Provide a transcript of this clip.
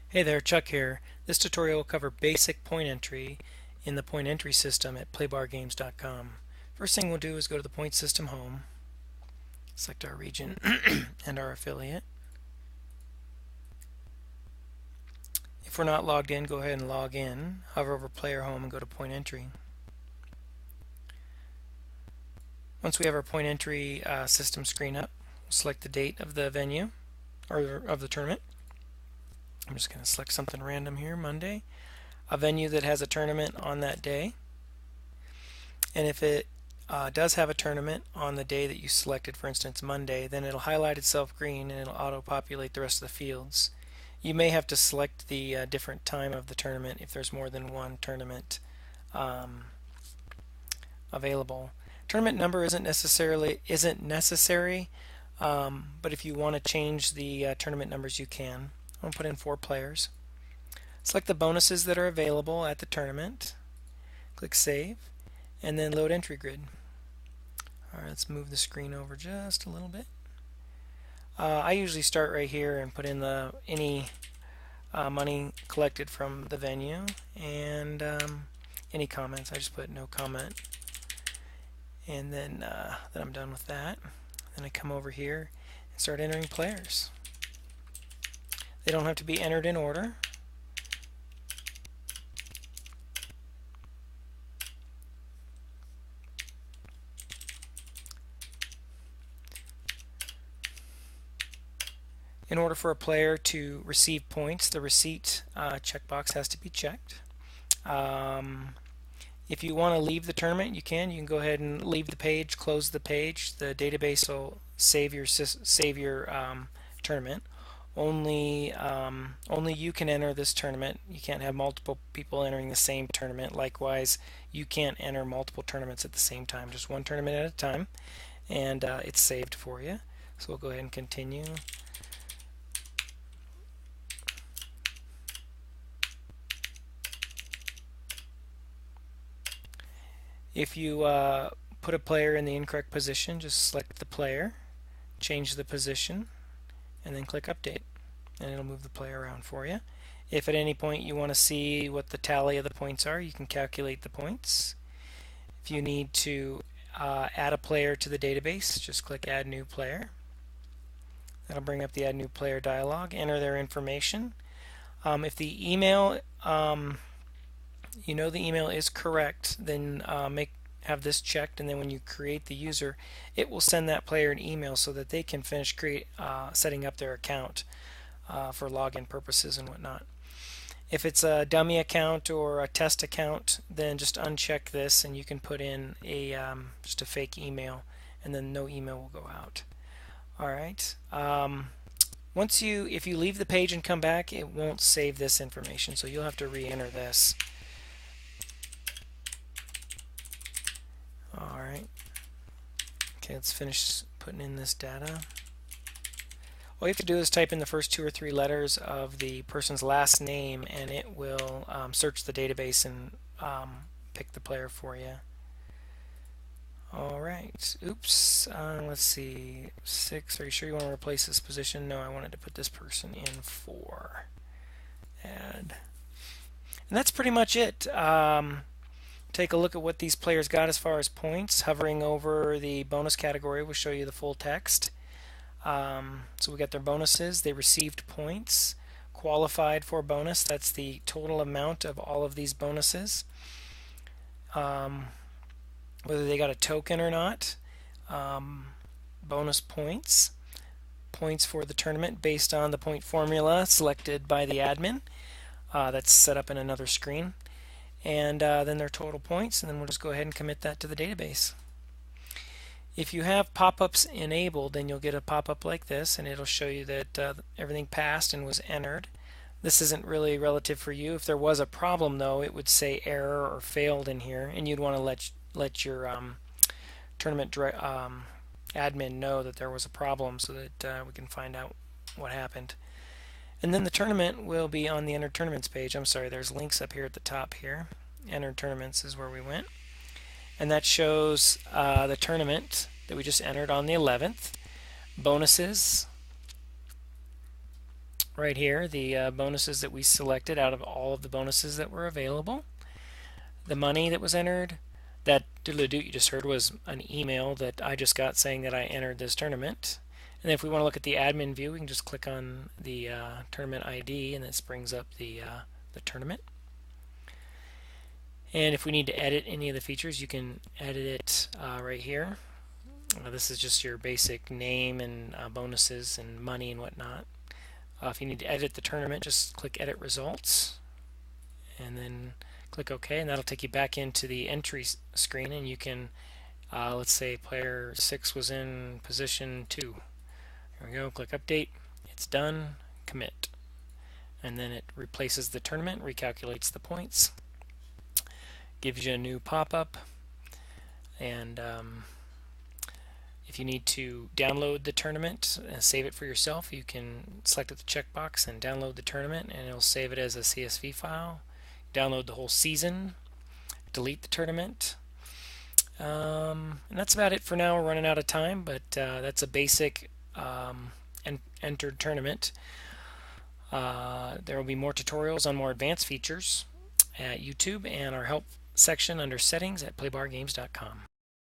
Hey there, Chuck here. This tutorial will cover basic point entry in the point entry system at playbargames.com. First thing we'll do is go to the point system home, select our region and our affiliate. If we're not logged in, go ahead and log in, hover over player home and go to point entry. Once we have our point entry system screen up, we'll select the date of the venue or of the tournament. I'm just going to select something random here, Monday. A venue that has a tournament on that day. And if it does have a tournament on the day that you selected, for instance Monday, then it'll highlight itself green and it'll auto-populate the rest of the fields. You may have to select the different time of the tournament if there's more than one tournament available. Tournament number isn't necessary, but if you want to change the tournament numbers, you can. I'm going to put in 4 players. Select the bonuses that are available at the tournament. Click Save, and then Load Entry Grid. Alright, let's move the screen over just a little bit. I usually start right here and put in any money collected from the venue and any comments. I just put no comment, and then I'm done with that. Then I come over here and start entering players. They don't have to be entered in order. In order for a player to receive points, the receipt checkbox has to be checked. If you want to leave the tournament, you can. You can go ahead and leave the page, close the page. The database will save your tournament. Only you can enter this tournament. You can't have multiple people entering the same tournament. Likewise, you can't enter multiple tournaments at the same time. Just one tournament at a time, and it's saved for you. So we'll go ahead and continue. If you put a player in the incorrect position, just select the player, change the position, and then click Update, and it'll move the player around for you. If at any point you want to see what the tally of the points are, you can calculate the points. If you need to add a player to the database, just click Add New Player. That'll bring up the Add New Player dialog. Enter their information. If the email you know the email is correct, then have this checked, and then when you create the user, it will send that player an email so that they can finish setting up their account for login purposes and whatnot. If it's a dummy account or a test account, then just uncheck this and you can put in just a fake email, and then no email will go out. Alright. If you leave the page and come back, it won't save this information, so you'll have to re-enter this. Alright. Okay, let's finish putting in this data. All you have to do is type in the first 2 or 3 letters of the person's last name, and it will search the database and pick the player for you. Alright, oops, let's see, 6, are you sure you want to replace this position? No, I wanted to put this person in 4. Add. And that's pretty much it. Take a look at what these players got as far as points. Hovering over the bonus category will show you the full text. So we got their bonuses. They received points. Qualified for bonus, that's the total amount of all of these bonuses. Whether they got a token or not. Bonus points. Points for the tournament based on the point formula selected by the admin. That's set up in another screen. And then their total points, and then we'll just go ahead and commit that to the database. If you have pop-ups enabled, then you'll get a pop-up like this, and it'll show you that everything passed and was entered. This isn't really relative for you. If there was a problem, though, it would say error or failed in here, and you'd want to let your tournament admin know that there was a problem so that we can find out what happened. And then the tournament will be on the Entered Tournaments page. I'm sorry, there's links up here at the top here. Entered Tournaments is where we went. And that shows the tournament that we just entered on the 11th. Bonuses. right here the bonuses that we selected out of all of the bonuses that were available. The money that was entered, that doodle-doo you just heard was an email that I just got saying that I entered this tournament. And if we want to look at the admin view, we can just click on the tournament ID, and this brings up the tournament. And if we need to edit any of the features, you can edit it right here. This is just your basic name and bonuses and money and whatnot. If you need to edit the tournament, just click Edit Results, and then click OK, and that'll take you back into the entry screen, and you can, let's say player 6 was in position 2. Here we go, click Update, it's done, commit. And then it replaces the tournament, recalculates the points, gives you a new pop-up, and if you need to download the tournament and save it for yourself, you can select the checkbox and download the tournament, and it'll save it as a CSV file. Download the whole season, delete the tournament, and that's about it for now. We're running out of time, but that's a basic entered tournament. There will be more tutorials on more advanced features at YouTube and our help section under settings at playbargames.com.